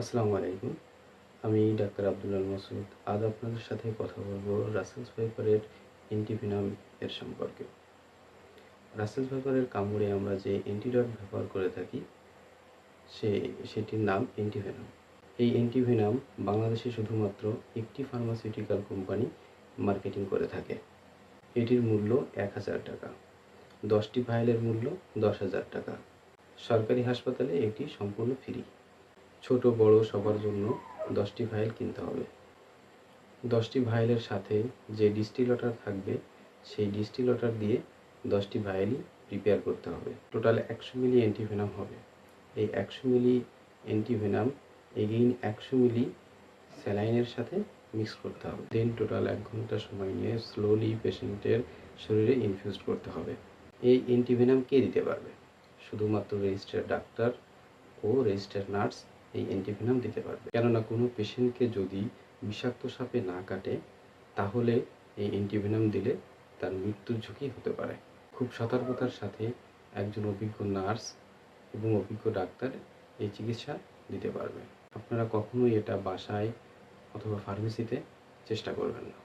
আসসালামু আলাইকুম। আমি ডাক্তার আব্দুল্লাহ মাসুদ। আজ আপনাদের সাথে কথা বলব রাসেলস ভাইপারের অ্যান্টিভেনাম এর সম্পর্কে। রাসেলস ভাইপারের কামড়ে আমরা যে অ্যান্টিডট ব্যবহার করে থাকি সেটির নাম অ্যান্টিভেনাম। এই অ্যান্টিভেনাম বাংলাদেশে শুধুমাত্র একটি ফার্মাসিউটিক্যাল কোম্পানি মার্কেটিং করে থাকে। এটির মূল্য ১,০০০ টাকা। ১০টি ভায়েলের মূল্য ১০,০০০ টাকা। সরকারি হাসপাতালে এটি সম্পূর্ণ ফ্রি। ছোট বড় সবার জন্য ১০টি ভায়েল কিনতে হবে। ১০টি ভায়েলের সাথে যে ডিস্টিল ওয়াটার থাকবে সেই ডিস্টিল ওয়াটার দিয়ে 10টি ভায়েলই প্রিপেয়ার করতে হবে। টোটাল ১০০ মিলি অ্যান্টিভেনাম হবে। এই ১০০ মিলি অ্যান্টিভেনাম এগেইন ১০০ মিলি স্যালাইনের সাথে মিক্স করতে হবে। দেন টোটাল ১ ঘন্টা সময় নিয়ে স্লোলি পেশেন্টের শরীরে ইনফিউজ করতে হবে। এই অ্যান্টিভেনাম কে দিতে পারবে? শুধুমাত্র রেজিস্টার্ড ডাক্তার ও রেজিস্টার্ড নার্স এই অ্যান্টিভেনাম দিতে পারবে। কেননা কোনো পেশেন্টকে যদি বিষাক্ত সাপে না কাটে তাহলে এই অ্যান্টিভেনাম দিলে তার মৃত্যুর ঝুঁকি হতে পারে। খুব সতর্কতার সাথে একজন অভিজ্ঞ নার্স এবং অভিজ্ঞ ডাক্তার এই চিকিৎসা দিতে পারবে। আপনারা কখনোই এটা বাসায় অথবা ফার্মেসিতে চেষ্টা করবেন না।